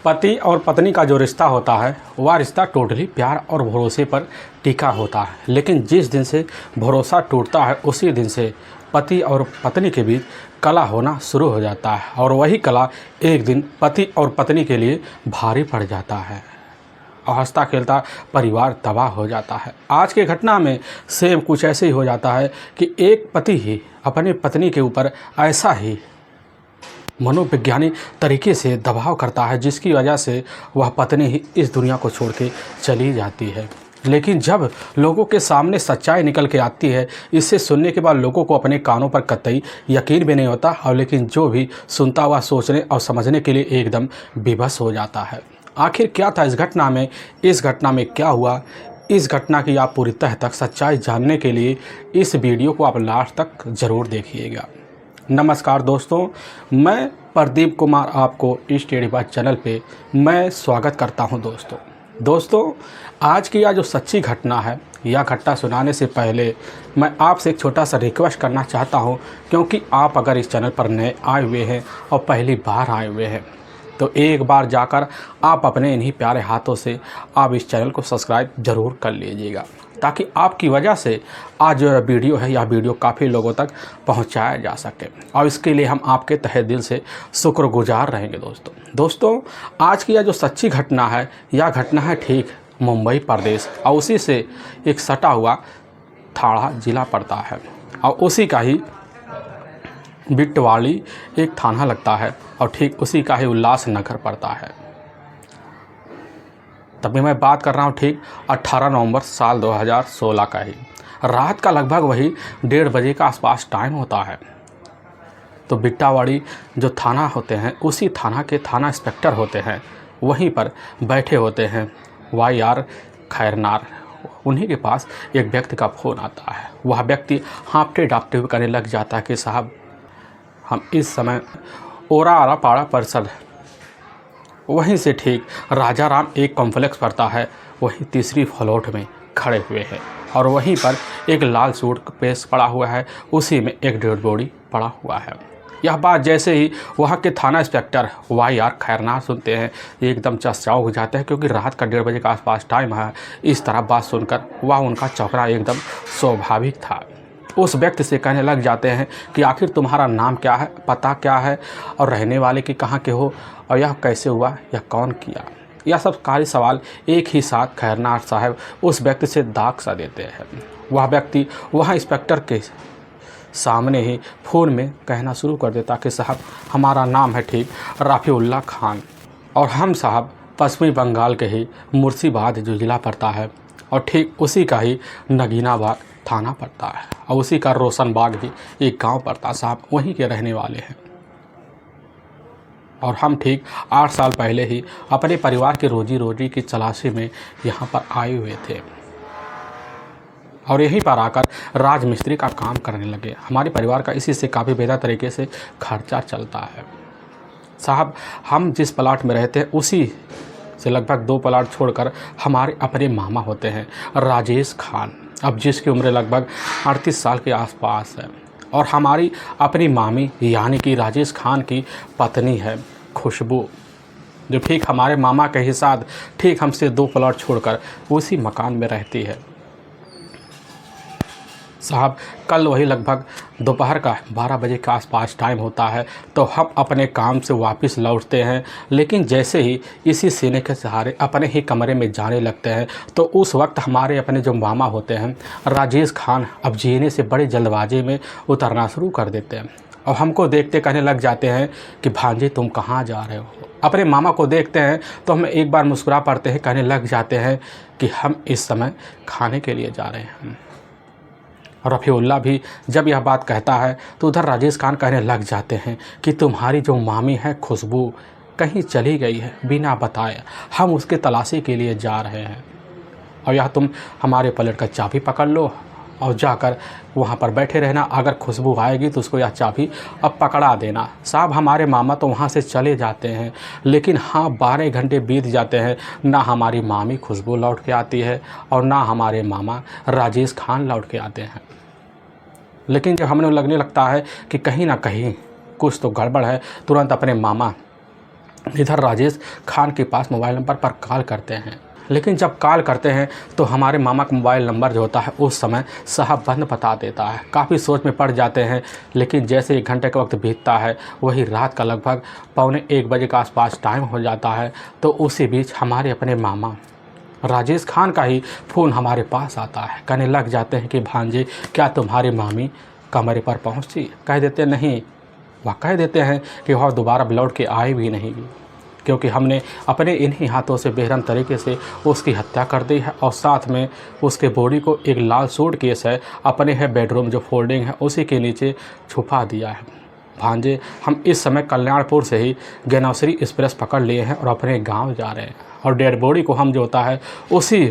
पति और पत्नी का जो रिश्ता होता है वह रिश्ता टोटली प्यार और भरोसे पर टिका होता है। लेकिन जिस दिन से भरोसा टूटता है उसी दिन से पति और पत्नी के बीच कलह होना शुरू हो जाता है और वही कलह एक दिन पति और पत्नी के लिए भारी पड़ जाता है और हंसता खेलता परिवार तबाह हो जाता है। आज की घटना में सेम कुछ ऐसे ही हो जाता है कि एक पति ही अपनी पत्नी के ऊपर ऐसा ही मनोवैज्ञानिक तरीके से दबाव करता है जिसकी वजह से वह पत्नी ही इस दुनिया को छोड़ के चली जाती है। लेकिन जब लोगों के सामने सच्चाई निकल के आती है, इसे सुनने के बाद लोगों को अपने कानों पर कतई यकीन भी नहीं होता और लेकिन जो भी सुनता हुआ सोचने और समझने के लिए एकदम विवश हो जाता है। आखिर क्या था इस घटना में, इस घटना में क्या हुआ, इस घटना की आप पूरी तह तक सच्चाई जानने के लिए इस वीडियो को आप लास्ट तक ज़रूर देखिएगा। नमस्कार दोस्तों, मैं प्रदीप कुमार आपको इस स्टडी बात चैनल पे मैं स्वागत करता हूं। दोस्तों आज की यह जो सच्ची घटना है, यह घटना सुनाने से पहले मैं आपसे एक छोटा सा रिक्वेस्ट करना चाहता हूं, क्योंकि आप अगर इस चैनल पर नए आए हुए हैं और पहली बार आए हुए हैं तो एक बार जाकर आप अपने इन्हीं प्यारे हाथों से आप इस चैनल को सब्सक्राइब ज़रूर कर लीजिएगा, ताकि आपकी वजह से आज जो वीडियो है यह वीडियो काफ़ी लोगों तक पहुंचाया जा सके और इसके लिए हम आपके तहे दिल से शुक्रगुजार रहेंगे। दोस्तों आज की यह जो सच्ची घटना है, यह घटना है ठीक मुंबई प्रदेश और उसी से एक सटा हुआ थाड़ा ज़िला पड़ता है और उसी का ही बिटवाड़ी एक थाना लगता है और ठीक उसी का ही उल्लासनगर पड़ता है। तभी मैं बात कर रहा हूँ ठीक 18 नवंबर साल 2016 का ही रात का लगभग वही 1:30 बजे का आसपास टाइम होता है। तो बिट्टावाड़ी जो थाना होते हैं, उसी थाना के थाना इंस्पेक्टर होते हैं, वहीं पर बैठे होते हैं YR खैरनार। उन्हीं के पास एक व्यक्ति का फ़ोन आता है। वह व्यक्ति हाँफते डाँपते हुए कहने लग जाता है कि साहब, हम इस समय ओरा पाड़ा परिसर वहीं से ठीक राजा राम एक कॉम्प्लेक्स पड़ता है, वहीं तीसरी फ्लोर में खड़े हुए हैं और वहीं पर एक लाल सूट पेश पड़ा हुआ है, उसी में एक डेड बॉडी पड़ा हुआ है। यह बात जैसे ही वहाँ के थाना इंस्पेक्टर YR खैरनार सुनते हैं, एकदम चौंक हो जाते हैं, क्योंकि रात का 1:30 बजे का आसपास टाइम है। इस तरह बात सुनकर वह उनका चौंकना एकदम स्वाभाविक था। उस व्यक्ति से कहने लग जाते हैं कि आखिर तुम्हारा नाम क्या है, पता क्या है और रहने वाले की कहाँ के हो और यह कैसे हुआ, यह कौन किया, यह सब सारे सवाल एक ही साथ खैरनार साहब उस व्यक्ति से दाग सा देते हैं। वह व्यक्ति वहाँ इंस्पेक्टर के सामने ही फ़ोन में कहना शुरू कर देता कि साहब, हमारा नाम है ठीक रफ़ीउल्लाह खान और हम साहब पश्चिमी बंगाल के ही मुर्शिदाबाद जो ज़िला पड़ता है और ठीक उसी का ही नगीनाबाग थाना पड़ता है और उसी का रोशनबाग ही एक गांव पड़ता है साहब, वहीं के रहने वाले हैं। और हम ठीक 8 साल पहले ही अपने परिवार की रोजी की तलाशी में यहाँ पर आए हुए थे और यहीं पर आकर राजमिस्त्री का काम करने लगे। हमारे परिवार का इसी से काफ़ी बेहतर तरीके से खर्चा चलता है साहब। हम जिस प्लाट में रहते हैं उसी से लगभग 2 प्लाट छोड़कर हमारे अपने मामा होते हैं राजेश खान, अब जिसकी उम्र लगभग 38 साल के आसपास है और हमारी अपनी मामी यानी कि राजेश खान की पत्नी है खुशबू, जो ठीक हमारे मामा के ही साथ ठीक हमसे 2 प्लाट छोड़कर उसी मकान में रहती है साहब। कल वही लगभग दोपहर का 12 बजे के आसपास टाइम होता है, तो हम अपने काम से वापस लौटते हैं। लेकिन जैसे ही इसी सीने के सहारे अपने ही कमरे में जाने लगते हैं तो उस वक्त हमारे अपने जो मामा होते हैं राजेश खान अब जीने से बड़े जल्दबाजी में उतरना शुरू कर देते हैं और हमको देखते कहने लग जाते हैं कि भांजे तुम कहाँ जा रहे हो। अपने मामा को देखते हैं तो हम एक बार मुस्कुरा पड़ते हैं, कहने लग जाते हैं कि हम इस समय खाने के लिए जा रहे हैं। रफ़ीउल्लाह भी जब यह बात कहता है तो उधर राजेश खान कहने लग जाते हैं कि तुम्हारी जो मामी है खुशबू कहीं चली गई है बिना बताए, हम उसके तलाशी के लिए जा रहे हैं और यह तुम हमारे पलट का चाबी पकड़ लो और जाकर वहाँ पर बैठे रहना, अगर खुशबू आएगी तो उसको यह चाबी अब पकड़ा देना। साहब हमारे मामा तो वहाँ से चले जाते हैं, लेकिन हाँ 12 घंटे बीत जाते हैं, ना हमारी मामी खुशबू लौट के आती है और ना हमारे मामा राजेश खान लौट के आते हैं। लेकिन जब हमें लगने लगता है कि कहीं ना कहीं कुछ तो गड़बड़ है, तुरंत अपने मामा इधर राजेश खान के पास मोबाइल नंबर पर कॉल करते हैं, लेकिन जब कॉल करते हैं तो हमारे मामा का मोबाइल नंबर जो होता है उस समय साहब बंद बता देता है। काफ़ी सोच में पड़ जाते हैं, लेकिन जैसे 1 घंटे का वक्त बीतता है, वही रात का लगभग 12:45 बजे के आसपास टाइम हो जाता है। तो उसी बीच हमारे अपने मामा राजेश खान का ही फ़ोन हमारे पास आता है। कहने लग जाते हैं कि भांजे, क्या तुम्हारी मामी कमरे पर पहुँची? कह देते नहीं। वह कह देते हैं कि वह दोबारा लौट के आए भी नहीं, क्योंकि हमने अपने इन्हीं हाथों से बेरहम तरीके से उसकी हत्या कर दी है और साथ में उसके बॉडी को एक लाल सूटकेस है अपने है बेडरूम जो फोल्डिंग है उसी के नीचे छुपा दिया है। भांजे, हम इस समय कल्याणपुर से ही गनौसरी एक्सप्रेस पकड़ लिए हैं और अपने गांव जा रहे हैं, और डेड बॉडी को हम जो होता है उसी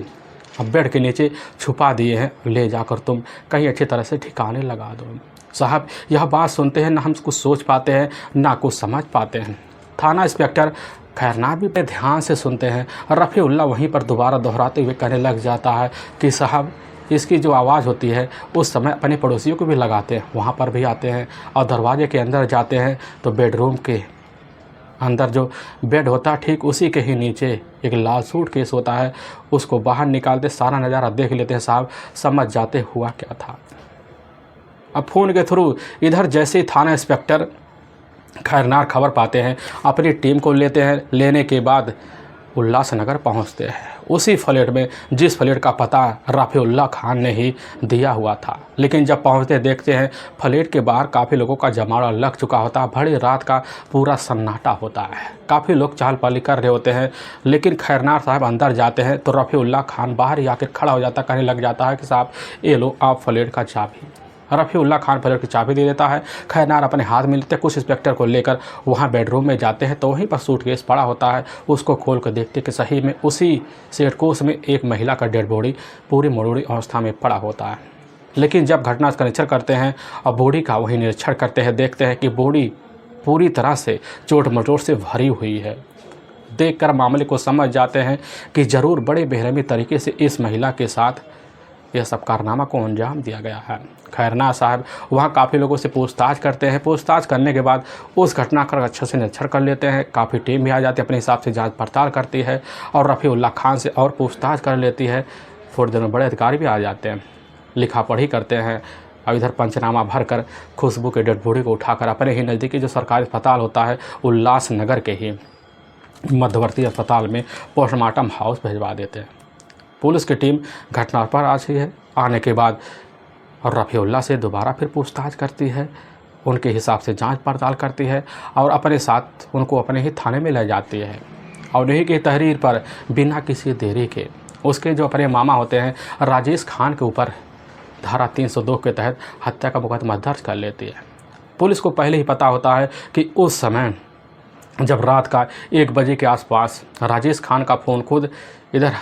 बेड के नीचे छुपा दिए हैं। ले जाकर तुम कहीं अच्छी तरह से ठिकाने लगा दो। साहब, यह बात सुनते हैं ना हम कुछ सोच पाते हैं ना कुछ समझ पाते हैं। थाना इंस्पेक्टर खैरनार भी पे ध्यान से सुनते हैं। रफ़ीउल्लाह वहीं पर दोबारा दोहराते हुए कहने लग जाता है कि साहब, इसकी जो आवाज़ होती है उस समय अपने पड़ोसियों को भी लगाते हैं, वहाँ पर भी आते हैं और दरवाजे के अंदर जाते हैं तो बेडरूम के अंदर जो बेड होता है ठीक उसी के ही नीचे एक लाल सूटकेस होता है। उसको बाहर निकालते सारा नज़ारा देख लेते हैं। साहब, समझ जाते हुआ क्या था। अब फ़ोन के थ्रू इधर जैसे ही थाना इंस्पेक्टर खैरनार खबर पाते हैं, अपनी टीम को लेते हैं। लेने के बाद उल्लासनगर पहुंचते हैं, उसी फ्लैट में जिस फ्लैट का पता रफ़ीउल्लाह खान ने ही दिया हुआ था। लेकिन जब पहुंचते देखते हैं फ्लैट के बाहर काफ़ी लोगों का जमावड़ा लग चुका होता है। बड़ी रात का पूरा सन्नाटा होता है, काफ़ी लोग चहल पहल कर रहे होते हैं। लेकिन खैरनार साहब अंदर जाते हैं तो रफ़ीउल्लाह खान बाहर ही आकर खड़ा हो जाता, कहने लग जाता है कि साहब, ये लो आप फ्लैट का चाबी। रफ़ीउल्लाह खान फ्लैट की चाबी दे देता है। खैरनार अपने हाथ में लेते कुछ इंस्पेक्टर को लेकर वहाँ बेडरूम में जाते हैं तो वहीं पर सूटकेस पड़ा होता है। उसको खोल कर देखते कि सही में उसी सेटकोस में एक महिला का डेड बॉडी पूरी मरोड़ी अवस्था में पड़ा होता है। लेकिन जब घटना का निरीक्षण करते हैं और बॉडी का वही निरीक्षण करते हैं, देखते हैं कि बॉडी पूरी तरह से चोट मचोट से भरी हुई है। देखकर मामले को समझ जाते हैं कि ज़रूर बड़े बेरहमी तरीके से इस महिला के साथ यह सब कारनामा को अंजाम दिया गया है। खैरनार साहब वहाँ काफ़ी लोगों से पूछताछ करते हैं। पूछताछ करने के बाद उस घटना का अच्छे से निरीक्षण कर लेते हैं। काफ़ी टीम भी आ जाती है, अपने हिसाब से जांच पड़ताल करती है और रफ़ीउल्लाह खान से और पूछताछ कर लेती है। थोड़ी देर में बड़े अधिकारी भी आ जाते हैं, लिखा पढ़ी करते हैं और इधर पंचनामा भर कर खुशबू के डेड बॉडी को उठाकर अपने ही नज़दीकी जो सरकारी अस्पताल होता है उल्लासनगर के ही मध्यवर्ती अस्पताल में पोस्टमार्टम हाउस भिजवा देते हैं। पुलिस की टीम घटना पर आ गई है। आने के बाद रफ़ीउल्लाह से दोबारा फिर पूछताछ करती है, उनके हिसाब से जांच पड़ताल करती है और अपने साथ उनको अपने ही थाने में ले जाती है। और उन्हीं की तहरीर पर बिना किसी देरी के उसके जो अपने मामा होते हैं राजेश खान के ऊपर धारा 302 के तहत हत्या का मुकदमा दर्ज कर लेती है। पुलिस को पहले ही पता होता है कि उस समय जब रात का 1 बजे के आसपास राजेश खान का फ़ोन खुद इधर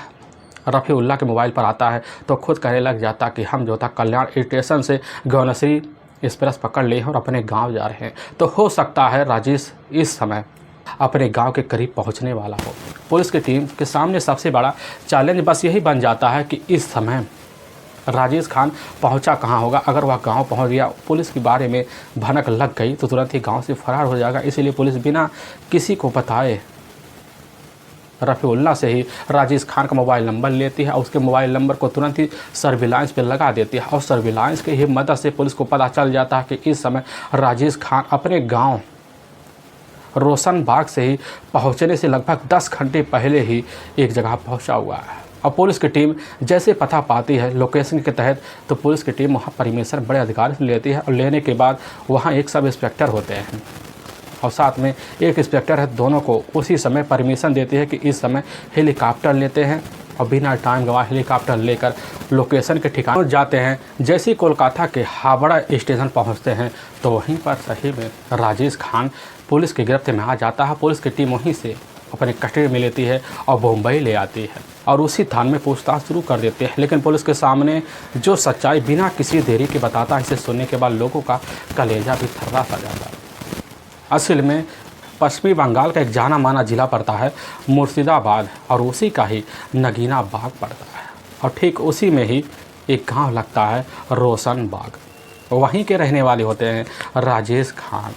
रफ़ीउल्लाह के मोबाइल पर आता है तो खुद कहने लग जाता कि हम जो था कल्याण स्टेशन से गनौसरी एक्सप्रेस पकड़ लिए हैं और अपने गांव जा रहे हैं। तो हो सकता है राजेश इस समय अपने गांव के करीब पहुंचने वाला हो। पुलिस की टीम के सामने सबसे बड़ा चैलेंज बस यही बन जाता है कि इस समय राजेश खान पहुंचा कहां होगा। अगर वह गांव पहुंच गया, पुलिस के बारे में भनक लग गई तो तुरंत ही गाँव से फरार हो जाएगा। इसीलिए पुलिस बिना किसी को बताए रफ़ीउल्लाह से ही राजेश खान का मोबाइल नंबर लेती है और उसके मोबाइल नंबर को तुरंत ही सर्विलांस पे लगा देती है और सर्विलांस के ही मदद से पुलिस को पता चल जाता है कि इस समय राजेश खान अपने गांव रोशन बाग से ही पहुंचने से लगभग 10 घंटे पहले ही एक जगह पहुंचा हुआ है। और पुलिस की टीम जैसे पता पाती है लोकेशन के तहत तो पुलिस की टीम वहाँ परमिशन बड़े अधिकारी से लेती है और लेने के बाद वहाँ एक सब इंस्पेक्टर होते हैं और साथ में एक इंस्पेक्टर है। दोनों को उसी समय परमिशन देती है कि इस समय हेलीकॉप्टर लेते हैं और बिना टाइम गंवाए हेलीकॉप्टर लेकर लोकेशन के ठिकाने जाते हैं। जैसे ही कोलकाता के हावड़ा स्टेशन पहुंचते हैं तो वहीं पर सही में राजेश खान पुलिस की गिरफ्त में आ जाता है। पुलिस की टीम वहीं से अपने कस्टडी में लेती है और बम्बई ले आती है और उसी थाने में पूछताछ शुरू कर देते हैं। लेकिन पुलिस के सामने जो सच्चाई बिना किसी देरी के बताता है, इसे सुनने के बाद लोगों का कलेजा भी थर्रा सा जाता है। असल में पश्चिमी बंगाल का एक जाना माना ज़िला पड़ता है मुर्शिदाबाद और उसी का ही नगीना बाग पड़ता है और ठीक उसी में ही एक गांव लगता है रोशन बाग। वहीं के रहने वाले होते हैं राजेश खान।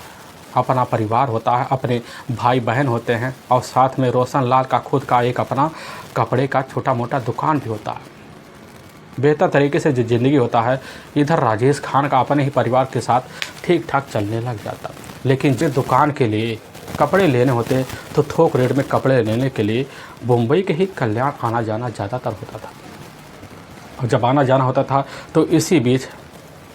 अपना परिवार होता है, अपने भाई बहन होते हैं और साथ में रोशन लाल का खुद का एक अपना कपड़े का छोटा मोटा दुकान भी होता है। बेहतर तरीके से जो ज़िंदगी होता है, इधर राजेश खान का अपने ही परिवार के साथ ठीक ठाक चलने लग जाता। लेकिन जिस दुकान के लिए कपड़े लेने होते तो थोक रेट में कपड़े लेने के लिए मुंबई के ही कल्याण आना जाना ज़्यादातर होता था। और जब आना जाना होता था तो इसी बीच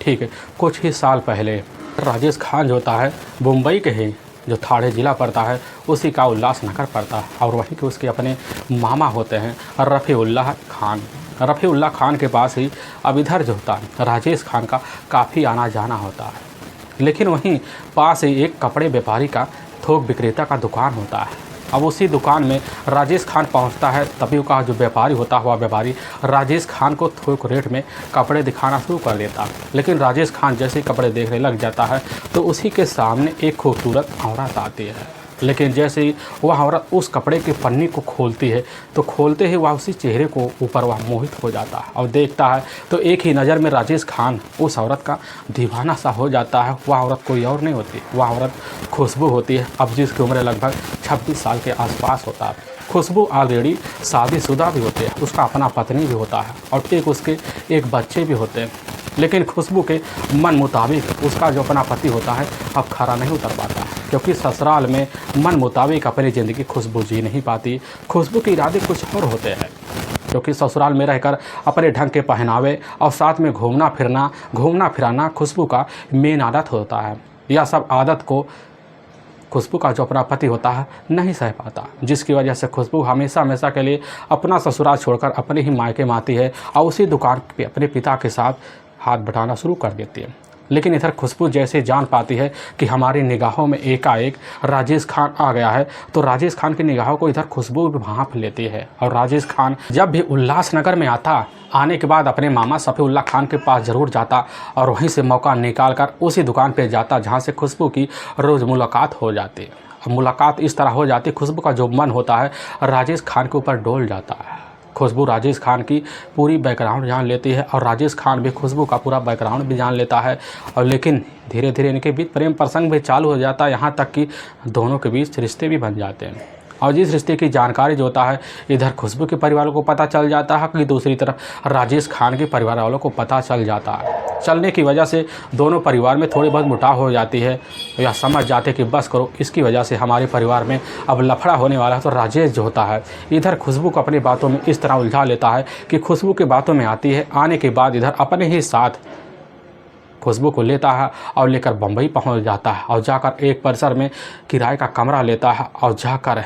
ठीक है कुछ ही साल पहले राजेश खान जो होता है मुंबई के ही जो थाड़े ज़िला पड़ता है उसी का उल्लासनगर पड़ता है और वहीं के उसके अपने मामा होते हैं रफ़ीउल्लाह खान। रफ़ीउल्लाह खान के पास ही अब इधर जो होता है राजेश खान का काफ़ी आना जाना होता है। लेकिन वहीं पास ही एक कपड़े व्यापारी का थोक विक्रेता का दुकान होता है। अब उसी दुकान में राजेश खान पहुंचता है, तभी का जो व्यापारी होता हुआ व्यापारी राजेश खान को थोक रेट में कपड़े दिखाना शुरू कर देता है। लेकिन राजेश खान जैसे कपड़े देखने लग जाता है तो उसी के सामने एक खूबसूरत औरत आती है। लेकिन जैसे ही वह औरत उस कपड़े की पन्नी को खोलती है तो खोलते ही वह उसी चेहरे को ऊपर वह मोहित हो जाता है और देखता है तो एक ही नज़र में राजेश खान उस औरत का दीवाना सा हो जाता है। वह औरत कोई और नहीं होती, वह औरत खुशबू होती है। अब जिसकी उम्र लगभग 26 साल के आसपास होता है। खुशबू ऑलरेडी शादीशुदा भी होती है, उसका अपना पत्नी भी होता है और एक उसके एक बच्चे भी होते हैं। लेकिन खुशबू के मन मुताबिक उसका जो अपना पति होता है अब खरा नहीं उतर पाता है, क्योंकि ससुराल में मन मुताबिक अपनी ज़िंदगी खुशबू जी नहीं पाती। खुशबू के इरादे कुछ और होते हैं, क्योंकि ससुराल में रहकर अपने ढंग के पहनावे और साथ में घूमना फिराना खुशबू का मेन आदत होता है। यह सब आदत को खुशबू का जो अपना पति होता है नहीं सह पाता, जिसकी वजह से खुशबू हमेशा के लिए अपना ससुराल छोड़कर अपने ही मायके में आती है और उसी दुकान पे अपने पिता के साथ हाथ बटाना शुरू कर देती है। लेकिन इधर खुशबू जैसे जान पाती है कि हमारी निगाहों में एकाएक राजेश खान आ गया है तो राजेश खान की निगाहों को इधर खुशबू भी भांप लेती है। और राजेश खान जब भी उल्लासनगर में आने के बाद अपने मामा सफ़ीउल्लाह खान के पास ज़रूर जाता और वहीं से मौका निकाल कर उसी दुकान पर जाता जहाँ से खुशबू की रोज़ मुलाकात हो जाती है। और मुलाकात इस तरह हो जाती, खुशबू का जो मन होता है राजेश खान के ऊपर डोल जाता है। खुशबू राजेश खान की पूरी बैकग्राउंड जान लेती है और राजेश खान भी खुशबू का पूरा बैकग्राउंड भी जान लेता है। और लेकिन धीरे धीरे इनके बीच प्रेम प्रसंग भी चालू हो जाता है, यहाँ तक कि दोनों के बीच रिश्ते भी बन जाते हैं। और जिस रिश्ते की जानकारी जो होता है इधर खुशबू के परिवार वालों को पता चल जाता है कि दूसरी तरफ राजेश खान के परिवार वालों को पता चल जाता है। चलने की वजह से दोनों परिवार में थोड़ी बहुत मुटाव हो जाती है या समझ जाते कि बस करो, इसकी वजह से हमारे परिवार में अब लफड़ा होने वाला है। तो राजेश जो होता है इधर खुशबू को अपनी बातों में इस तरह उलझा लेता है कि खुशबू की बातों में आती है। आने के बाद इधर अपने ही साथ खुशबू को लेता है और लेकर बम्बई पहुंच जाता है और जाकर एक परिसर में किराए का कमरा लेता है और जाकर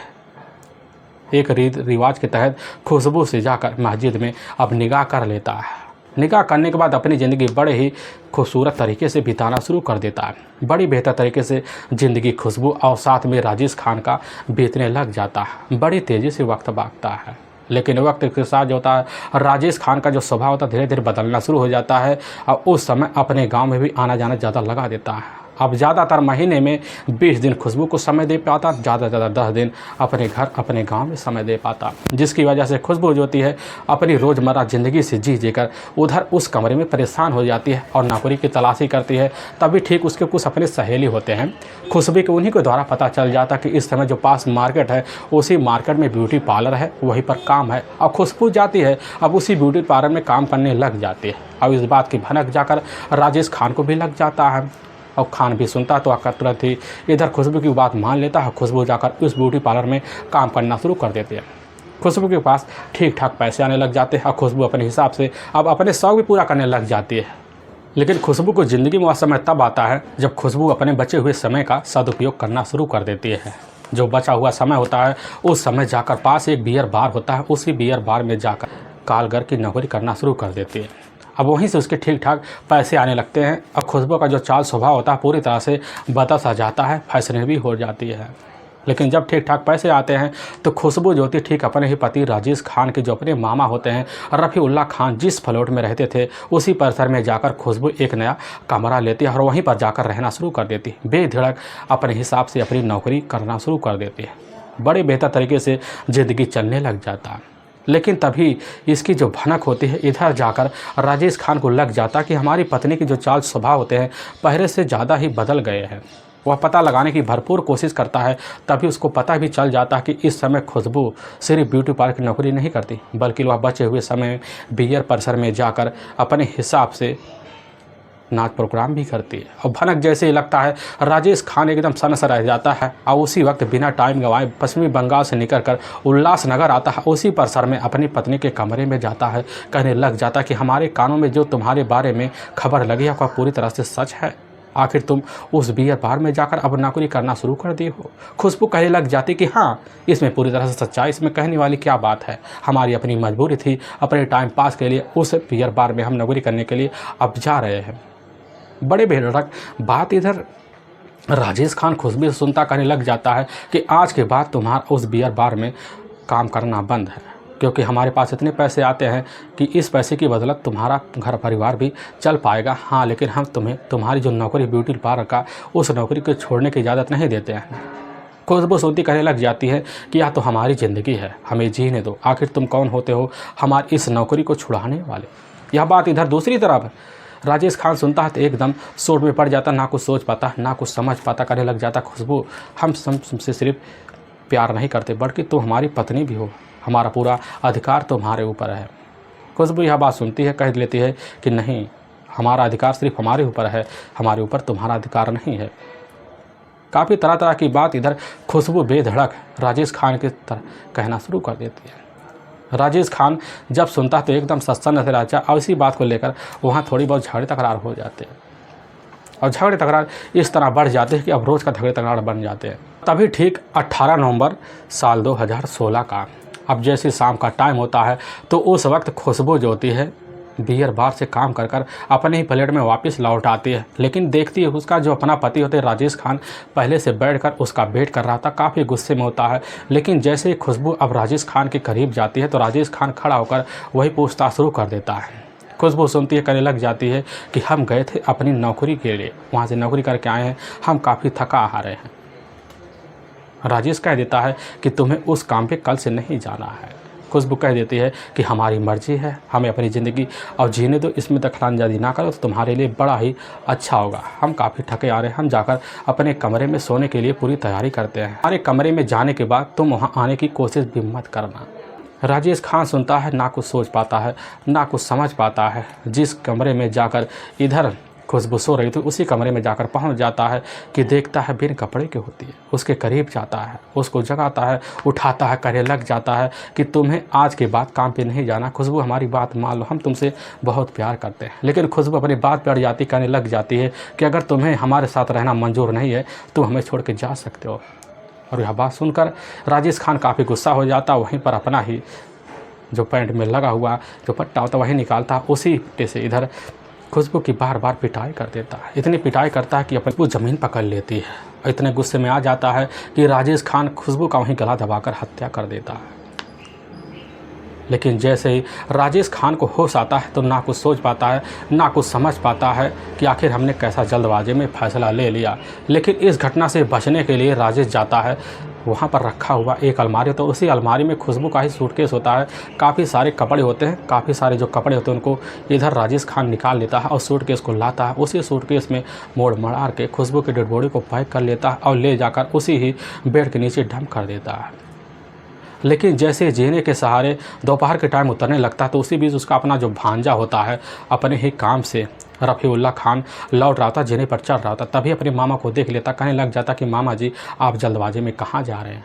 एक रीत रिवाज के तहत खुशबू से जाकर मस्जिद में अब निगाह कर लेता है। निगाह करने के बाद अपनी ज़िंदगी बड़े ही खूबसूरत तरीके से बिताना शुरू कर देता है। बड़ी बेहतर तरीके से ज़िंदगी खुशबू और साथ में राजेश खान का बीतने लग जाता है। बड़ी तेज़ी से वक्त भागता है, लेकिन वक्त के साथ जो होता है राजेश खान का जो स्वभाव होता है धीरे धीरे बदलना शुरू हो जाता है और उस समय अपने गांव में भी आना जाना ज़्यादा लगा देता है। अब ज़्यादातर महीने में 20 दिन खुशबू को समय दे पाता, ज़्यादा से ज़्यादा 10 दिन अपने घर अपने गांव में समय दे पाता, जिसकी वजह से खुशबू जो होती है अपनी रोज़मर्रा ज़िंदगी से जी कर उधर उस कमरे में परेशान हो जाती है और नौकरी की तलाशी करती है। तभी ठीक उसके कुछ अपने सहेली होते हैं, खुशबू के उन्हीं के द्वारा पता चल जाता कि इस समय जो पास मार्केट है उसी मार्केट में ब्यूटी पार्लर है, वहीं पर काम है। और खुशबू जाती है अब उसी ब्यूटी पार्लर में काम करने लग जाती है। अब इस बात की भनक जाकर राजेश खान को भी लग जाता है और खान भी सुनता तो आकर तुरंत ही इधर खुशबू की बात मान लेता है। खुशबू जाकर उस ब्यूटी पार्लर में काम करना शुरू कर देते हैं। खुशबू के पास ठीक ठाक पैसे आने लग जाते हैं और खुशबू अपने हिसाब से अब अपने शौक भी पूरा करने लग जाती है। लेकिन खुशबू को ज़िंदगी में वह समय तब आता है जब खुशबू अपने बचे हुए समय का सदुपयोग करना शुरू कर देती है। जो बचा हुआ समय होता है उस समय जाकर पास एक बियर बार होता है, उसी बियर बार में जाकर कालगर की नौकरी करना शुरू कर देती है। अब वहीं से उसके ठीक ठाक पैसे आने लगते हैं और खुशबू का जो चाल स्वभाव होता है पूरी तरह से बदल सा जाता है, फैशनेबल भी हो जाती है। लेकिन जब ठीक ठाक पैसे आते हैं तो खुशबू जो होती है ठीक अपने ही पति राजेश खान के जो अपने मामा होते हैं रफ़ीउल्लाह खान जिस फ्लैट में रहते थे उसी परिसर में जाकर खुशबू एक नया कमरा लेती है और वहीं पर जाकर रहना शुरू कर देती है। बेधड़क अपने हिसाब से अपनी नौकरी करना शुरू कर देती है। बड़े बेहतर तरीके से ज़िंदगी चलने लग जाता है। लेकिन तभी इसकी जो भनक होती है इधर जाकर राजेश खान को लग जाता कि हमारी पत्नी की जो चाल स्वभाव होते हैं पहले से ज़्यादा ही बदल गए हैं। वह पता लगाने की भरपूर कोशिश करता है। तभी उसको पता भी चल जाता है कि इस समय खुशबू सिर्फ ब्यूटी पार्लर की नौकरी नहीं करती, बल्कि वह बचे हुए समय बियर परिसर में जाकर अपने हिसाब से नाच प्रोग्राम भी करती है। और भनक जैसे ही लगता है राजेश खान एकदम सनस रह जाता है और उसी वक्त बिना टाइम गंवाए पश्चिमी बंगाल से निकलकर उल्लासनगर आता है। उसी परिसर में अपनी पत्नी के कमरे में जाता है। कहने लग जाता है कि हमारे कानों में जो तुम्हारे बारे में खबर लगी है वह पूरी तरह से सच है। आखिर तुम उस बियर बार में जाकर अब नौकरी करना शुरू कर दी हो। खुशबू कहने लग जाती कि हाँ, इसमें पूरी तरह से सच्चाई, इसमें कहने वाली क्या बात है। हमारी अपनी मजबूरी थी, अपने टाइम पास के लिए उस बियर बार में हम नौकरी करने के लिए अब जा रहे हैं। बड़े बेधड़क बात इधर राजेश खान खुशबू से सुनता कहने लग जाता है कि आज के बाद तुम्हारा उस बियर बार में काम करना बंद है, क्योंकि हमारे पास इतने पैसे आते हैं कि इस पैसे की बदौलत तुम्हारा घर परिवार भी चल पाएगा। हाँ, लेकिन हम तुम्हें तुम्हारी जो नौकरी ब्यूटी पार्लर का, उस नौकरी को छोड़ने की इजाज़त नहीं देते हैं। खुशबू सुनती कहने लग जाती है कि यह तो हमारी ज़िंदगी है, हमें जीने दो। आखिर तुम कौन होते हो हमारी इस नौकरी को छुड़ाने वाले। यह बात इधर दूसरी तरफ राजेश खान सुनता है तो एकदम सोच में पड़ जाता, ना कुछ सोच पाता, ना कुछ समझ पाता। कहने लग जाता, खुशबू हम तुमसे सिर्फ प्यार नहीं करते, बल्कि तुम हमारी पत्नी भी हो। हमारा पूरा अधिकार तुम्हारे ऊपर है। खुशबू यह बात सुनती है, कह लेती है कि नहीं, हमारा अधिकार सिर्फ हमारे ऊपर है, हमारे ऊपर तुम्हारा अधिकार नहीं है। काफ़ी तरह तरह की बात इधर खुशबू बेधड़क राजेश खान की तरह कहना शुरू कर देती है। राजेश खान जब सुनता है तो एकदम सस्ता नजर आता है और इसी बात को लेकर वहाँ थोड़ी बहुत झगड़े तकरार हो जाते हैं। और झगड़े तकरार इस तरह बढ़ जाते हैं कि अब रोज़ का झगड़े तकरार बन जाते हैं। तभी ठीक 18 नवंबर साल 2016 का अब जैसे शाम का टाइम होता है तो उस वक्त खुशबू जो होती है बियर बार से काम कर कर अपने ही प्लेट में वापस लौट आती है। लेकिन देखती है उसका जो अपना पति होते हैं राजेश खान पहले से बैठकर उसका वेट कर रहा था, काफ़ी गुस्से में होता है। लेकिन जैसे ही खुशबू अब राजेश खान के करीब जाती है तो राजेश खान खड़ा होकर वही पूछताछ शुरू कर देता है। खुशबू सुनती है, कहने लग जाती है कि हम गए थे अपनी नौकरी के लिए, वहाँ से नौकरी करके आए हैं, हम काफ़ी थका आ रहे हैं। राजेश कह देता है कि तुम्हें उस काम पे कल से नहीं जाना है। खुशबू कह देती है कि हमारी मर्जी है, हमें अपनी ज़िंदगी और जीने दो, इसमें दखलंदाजी ना करो तो तुम्हारे लिए बड़ा ही अच्छा होगा। हम काफ़ी थके आ रहे हैं, हम जाकर अपने कमरे में सोने के लिए पूरी तैयारी करते हैं। हमारे कमरे में जाने के बाद तुम वहाँ आने की कोशिश भी मत करना। राजेश खान सुनता है, ना कुछ सोच पाता है, ना कुछ समझ पाता है। जिस कमरे में जाकर इधर खुशबू सो रही थी उसी कमरे में जाकर पहुंच जाता है कि देखता है बिन कपड़े की होती है। उसके करीब जाता है, उसको जगाता है, उठाता है, कहने लग जाता है कि तुम्हें आज के बाद काम पे नहीं जाना। खुशबू हमारी बात मान लो, हम तुमसे बहुत प्यार करते हैं। लेकिन खुशबू अपनी बात पे अड़ जाती, कहने लग जाती है कि अगर तुम्हें हमारे साथ रहना मंजूर नहीं है तो हमें छोड़ के जा सकते हो। और यह बात सुनकर राजेश खान काफ़ी गुस्सा हो जाता, वहीं पर अपना ही जो पैंट में लगा हुआ जो पट्टा होता वही निकालता, उसी पट्टे से इधर खुशबू की बार बार पिटाई कर देता है। इतनी पिटाई करता है कि अपनी वो ज़मीन पकड़ लेती है। और इतने गुस्से में आ जाता है कि राजेश खान खुशबू का वहीं गला दबाकर हत्या कर देता है। लेकिन जैसे ही राजेश खान को होश आता है तो ना कुछ सोच पाता है, ना कुछ समझ पाता है कि आखिर हमने कैसा जल्दबाजी में फ़ैसला ले लिया। लेकिन इस घटना से बचने के लिए राजेश जाता है वहाँ पर रखा हुआ एक अलमारी, तो उसी अलमारी में खुशबू का ही सूटकेस होता है। काफ़ी सारे कपड़े होते हैं, काफ़ी सारे जो कपड़े होते हैं उनको इधर राजेश खान निकाल लेता है और सूटकेस को लाता है। उसी सूटकेस में मोड़ मड़ार के खुशबू की डेड बॉडी को पैक कर लेता है और ले जाकर उसी ही बेड के नीचे डंप कर देता है। लेकिन जैसे जीने के सहारे दोपहर के टाइम उतरने लगता है तो उसी बीच उसका अपना जो भांजा होता है अपने ही काम से रफ़ीउल्ला खान लौट रहा था, जीने पर चढ़ रहा था। तभी अपने मामा को देख लेता, कहने लग जाता कि मामा जी आप जल्दबाजी में कहाँ जा रहे हैं।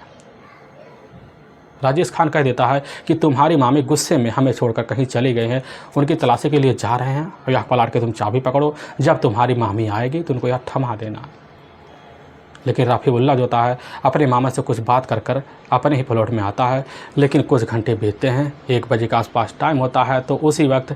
राजेश खान कह देता है कि तुम्हारी मामी गुस्से में हमें छोड़कर कहीं चली गई हैं, उनकी तलाशी के लिए जा रहे हैं और यह पलट के तुम चाबी पकड़ो, जब तुम्हारी मामी आएगी तो उनको यह थमा देना। लेकिन रफ़ीउल्ला जो होता है अपने मामा से कुछ बात कर कर अपने ही प्लॉट में आता है। लेकिन कुछ घंटे बीतते हैं, 1 बजे के आसपास टाइम होता है, तो उसी वक्त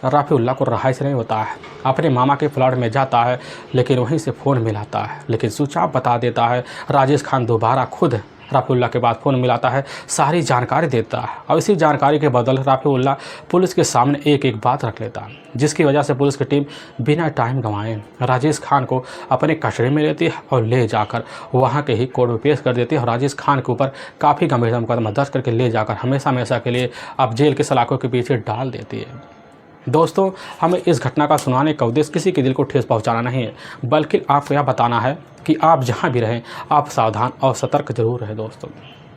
रफ़ीउल्ला को रहाइश नहीं होता है। अपने मामा के प्लॉट में जाता है लेकिन वहीं से फ़ोन मिलाता है, लेकिन स्विच ऑफ बता देता है। राजेश खान दोबारा खुद रफ़ीउल्ला के बाद फ़ोन मिलाता है, सारी जानकारी देता है और इसी जानकारी के बदल रफ़ीउल्ला पुलिस के सामने एक एक बात रख लेता है, जिसकी वजह से पुलिस की टीम बिना टाइम गंवाए राजेश खान को अपने कस्टडी में लेती है और ले जाकर वहाँ के ही कोर्ट में पेश कर देती है और राजेश खान के ऊपर काफ़ी गंभीर मुकदमा दर्ज करके ले जाकर हमेशा हमेशा के लिए अब जेल के सलाखों के पीछे डाल देती है। दोस्तों, हमें इस घटना का सुनाने का उद्देश्य किसी के दिल को ठेस पहुंचाना नहीं है, बल्कि आपको यह बताना है कि आप जहां भी रहें, आप सावधान और सतर्क जरूर रहें।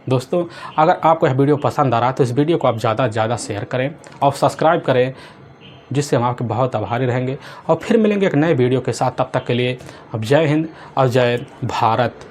दोस्तों, अगर आपको यह वीडियो पसंद आ रहा है तो इस वीडियो को आप ज़्यादा से ज़्यादा शेयर करें और सब्सक्राइब करें, जिससे हम आपके बहुत आभारी रहेंगे। और फिर मिलेंगे एक नए वीडियो के साथ। तब तक के लिए अब जय हिंद और जय भारत।